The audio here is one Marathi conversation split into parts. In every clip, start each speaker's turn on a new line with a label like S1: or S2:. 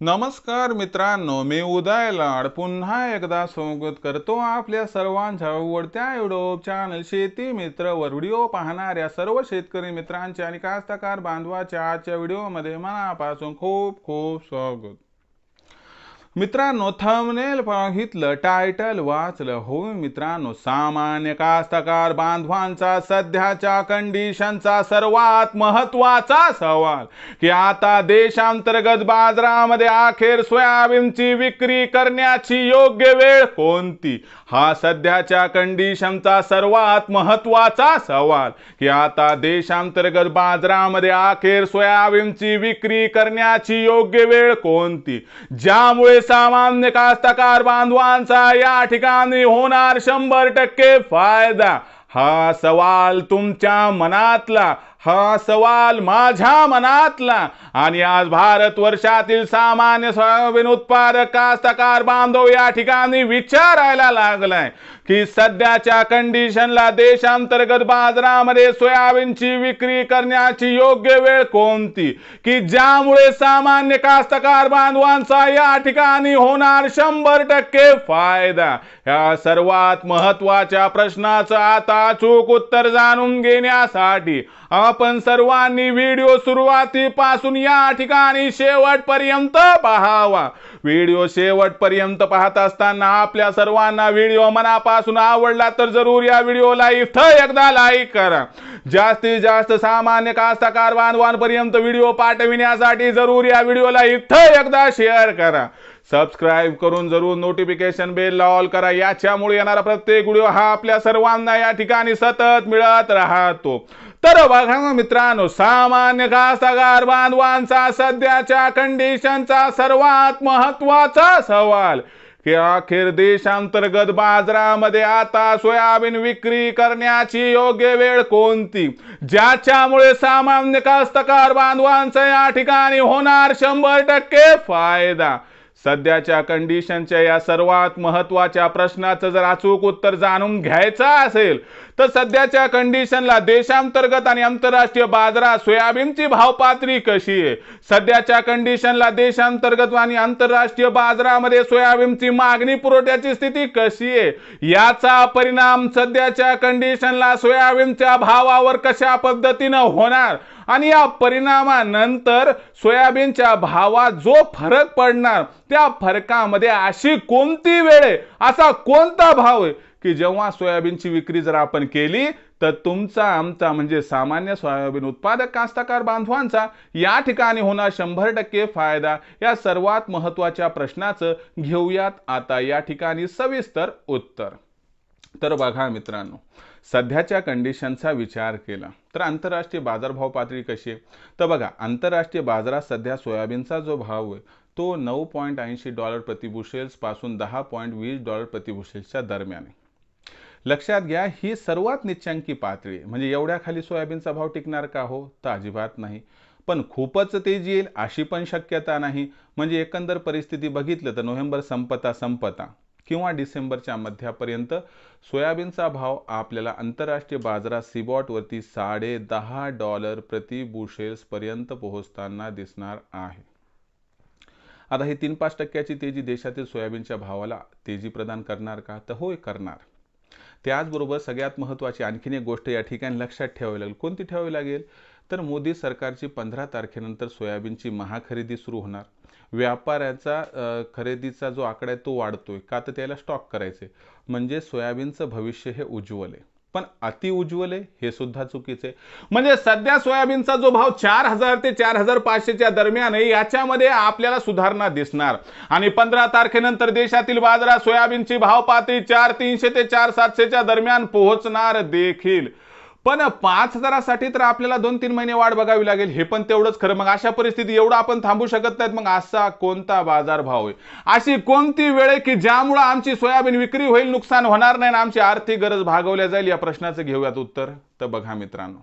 S1: नमस्कार मित्रांनो, मी उदय लाड पुन्हा एकदा स्वागत करतो आपल्या सर्वांच्या आवडत्या युट्यूब चॅनल शेती मित्र वर व्हिडिओ पाहणाऱ्या सर्व शेतकरी मित्रांचे आणि कास्तकार बांधवाच्या आजच्या व्हिडिओमध्ये मनापासून खूप खूप स्वागत। मित्रांनो, थंबनेल पाहितलं, टायटल वाचलं, हो मित्रांनो, सामान्य कास्तकार बांधवांचा सध्याच्या कंडिशनचा सर्वात महत्त्वाचा सवाल की आता देशांतर्गत बाजारामध्ये अखेर सोयाबीनची विक्री करण्याची योग्य वेळ कोणती, हा सध्याच्या कंडिशनचा सर्वात महत्त्वाचा सवाल की आता देशांतर्गत बाजारामध्ये अखेर सोयाबीनची विक्री करण्याची योग्य वेळ कोणती, ज्यामुळे सामान्य कास्तकार बांधवांचा या ठिकाणी होणार 100% फायदा। हा सवाल तुमच्या मनातला, हा सवाल माझ्या मनातला आणि आज भारतवर्षातील सामान्य सोयाबीन उत्पादक कास्तकार बांधव या ठिकाणी विचारायला लागलाय की सध्याच्या कंडिशनला देशांतर्गत बाजारामध्ये सोयाबीनची विक्री करण्याची योग्य वेळ कोणती, की ज्यामुळे सामान्य कास्तकार बांधवांचा या ठिकाणी होणार 100% फायदा। या सर्वात महत्त्वाच्या प्रश्नाचं आता अचूक उत्तर जाणून घेण्यासाठी आपण सर्वांनी व्हिडिओ सुरुवातीपासून या ठिकाणी शेवटपर्यंत पाहावा। व्हिडिओ शेवटपर्यंत पाहत असताना आपल्या सर्वांना व्हिडिओ मनापासून आवडला तर जरूर या व्हिडिओला इथं एकदा लाईक करा। जास्तीत जास्त सामान्य कास्तकार बांधवांपर्यंत व्हिडिओ पाठविण्यासाठी जरूर या व्हिडिओला इथं एकदा शेअर करा। सबस्क्राइब करून जरूर नोटिफिकेशन बेल ऑल करा, याच्यामुळे येणारा प्रत्येक व्हिडिओ हा आपल्या सर्वांना या ठिकाणी सतत मिळत राहतो। तर बघा मित्रांनो, सामान्य कास्तकार बांधवांचा सध्याच्या कंडिशनचा सर्वात महत्त्वाचा सवाल की अखेर देशांतर्गत बाजारामध्ये आता सोयाबीन विक्री करण्याची योग्य वेळ कोणती, ज्याच्यामुळे सामान्य कास्तकार बांधवांचा या ठिकाणी होणार 100% फायदा। सध्याच्या कंडिशनच्या या सर्वात महत्त्वाच्या प्रश्नाचं जर अचूक उत्तर जाणून घ्यायचं असेल तर सध्याच्या कंडिशनला देशांतर्गत आणि आंतरराष्ट्रीय बाजारात सोयाबीनची भाव पातळी कशी आहे, सध्याच्या कंडिशनला देशांतर्गत आणि आंतरराष्ट्रीय बाजारामध्ये सोयाबीनची मागणी पुरवठ्याची स्थिती कशी आहे, याचा परिणाम सध्याच्या कंडिशनला सोयाबीनच्या भावावर कशा पद्धतीने होणार आणि या परिणामानंतर सोयाबीनच्या भावात जो फरक पडणार त्या फरकामध्ये अशी कोणती वेळ आहे, असा कोणता भाव आहे की जेव्हा सोयाबीनची विक्री जर आपण केली तर तुमचा आमचा म्हणजे सामान्य सोयाबीन उत्पादक कास्तकार बांधवांचा या ठिकाणी होणार 100% फायदा। या सर्वात महत्त्वाच्या प्रश्नाचं घेऊयात आता या ठिकाणी सविस्तर उत्तर। तर बघा मित्रांनो, सध्याच्या कंडिशनचा विचार केला तर आंतरराष्ट्रीय बाजारभाव पातळी कशी आहे, तर बघा आंतरराष्ट्रीय बाजारात सध्या सोयाबीनचा जो भाव आहे तो $9.80 प्रति बुशेल्स पासून $10.20 प्रति बुशेल्सच्या दरम्यान आहे। लक्षात घ्या, ही सर्वात निच्चांकी पातळी म्हणजे एवढ्या खाली सोयाबीनचा भाव टिकणार का हो, तर अजिबात नाही। पण खूपच तेजी येईल अशी पण शक्यता नाही। म्हणजे एकंदर परिस्थिती बघितलं तर नोव्हेंबर संपता किंवा डिसेंबरच्या मध्यापर्यंत सोयाबीनचा भाव आपल्याला आंतरराष्ट्रीय बाजारात सीबॉट वरती $10.5 प्रति बुशेल्स पर्यंत पोहोचताना दिसणार आहे। आता ही 3-5% तेजी देशातील सोयाबीनच्या भावाला तेजी प्रदान करणार का, तर होय करणार। त्याचबरोबर सगळ्यात महत्त्वाची आणखीन एक गोष्ट या ठिकाणी लक्षात ठेवावी लागेल, कोणती ठेवावी लागेल तर मोदी सरकारची 15 तारखेनंतर सोयाबीनची महाखरेदी सुरू होणार। व्यापाऱ्याचा खरेदीचा जो आकडा आहे तो वाढतोय का, तर त्याला स्टॉक करायचे म्हणजे सोयाबीनचं भविष्य हे उज्ज्वल आहे, पण अति उज्ज्वल आहे हे सुद्धा चुकीचे। म्हणजे सध्या सोयाबीनचा जो भाव 4000 ते 4500 दरम्यान आहे, याच्यामध्ये आपल्याला सुधारणा दिसणार आणि 15 तारखेनंतर देशातील बाजारात सोयाबीनची भाव पातळी 4300 ते 4700 दरम्यान पोहोचणार देखील। पण 5000साठी तर आपल्याला 2-3 महिने वाट बघावी लागेल, हे पण तेवढंच खरं। मग अशा परिस्थिती एवढं आपण थांबू शकत नाहीत। मग असा कोणता बाजार भाव आहे, अशी कोणती वेळ आहे की ज्यामुळे आमची सोयाबीन विक्री होईल, नुकसान होणार नाही आणि आमची आर्थिक गरज भागवल्या जाईल, या प्रश्नाचं घेऊयात उत्तर। तर बघा मित्रांनो,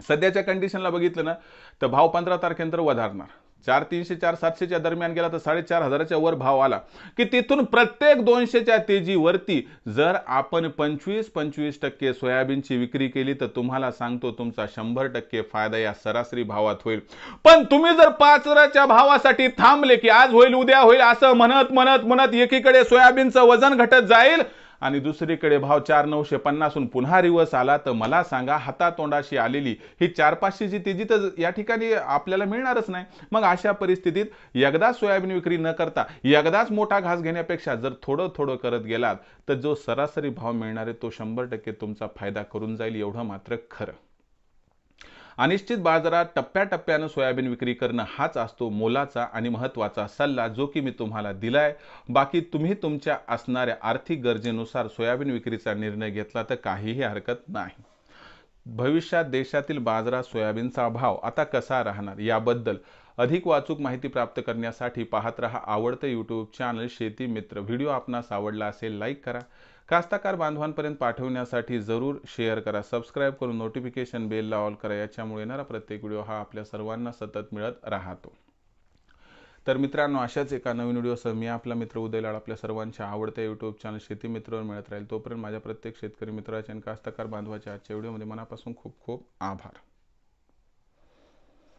S1: सध्याच्या कंडिशनला बघितलं ना तर भाव 15 तारखेनंतर वधारणार, 4,300 4,700च्या दरम्यान गेला तर 4,500च्या वर भाव आला की तिथून प्रत्येक 200च्या तेजीवरती जर आपण 25% सोयाबीनची विक्री केली तर तुम्हाला सांगतो तुमचा 100% फायदा या सरासरी भावात होईल। पण तुम्ही जर 5च्या भावासाठी थांबले की आज होईल उद्या होईल असं म्हणत म्हणत म्हणत एकीकडे सोयाबीनचं वजन घटत जाईल आणि दुसरीकडे भाव 4,950 पुन्हा रिवर्स आला तर मला सांगा हातातोंडाशी आलेली ही 4-500ची तेजी तर या ठिकाणी आपल्याला मिळणारच नाही। मग अशा परिस्थितीत एकदाच सोयाबीन विक्री न करता एकदाच मोठा घास घेण्यापेक्षा जर थोडं थोडं करत गेलात तर जो सरासरी भाव मिळणार आहे तो 100% तुमचा फायदा करून जाईल, एवढं मात्र खरं। अनिश्चित बाजारात टप्प्याटप्प्यानं सोयाबीन विक्री करणं हाच असतो मोलाचा आणि महत्त्वाचा सल्ला जो की मी तुम्हाला दिलाय। बाकी तुम्ही तुमच्या असणाऱ्या आर्थिक गरजेनुसार सोयाबीन विक्रीचा निर्णय घेतला तर काहीही हरकत नाही। भविष्यात देशातील बाजारात सोयाबीनचा भाव आता कसा राहणार याबद्दल अधिक वाचूक माहिती प्राप्त करण्यासाठी पाहत रहा आवडतं यूट्यूब चॅनल शेती मित्र। व्हिडिओ आपणास आवडला असेल लाईक करा, कास्तकार बांधवांपर्यंत पाठवण्यासाठी जरूर शेअर करा, सबस्क्राईब करून नोटिफिकेशन बेलला ऑल करा, याच्यामुळे येणारा प्रत्येक व्हिडिओ हा आपल्या सर्वांना सतत मिळत राहतो। तर मित्रांनो अशाच एका नवीन व्हिडिओसह मी आपला मित्र उदय लाड आपल्या सर्वांच्या आवडत्या यूट्यूब चॅनल शेती मित्रवर मिळत राहील। तोपर्यंत माझ्या प्रत्येक शेतकरी मित्राच्या आणि कास्तकार बांधवाच्या आजच्या व्हिडिओमध्ये मनापासून खूप खूप आभार।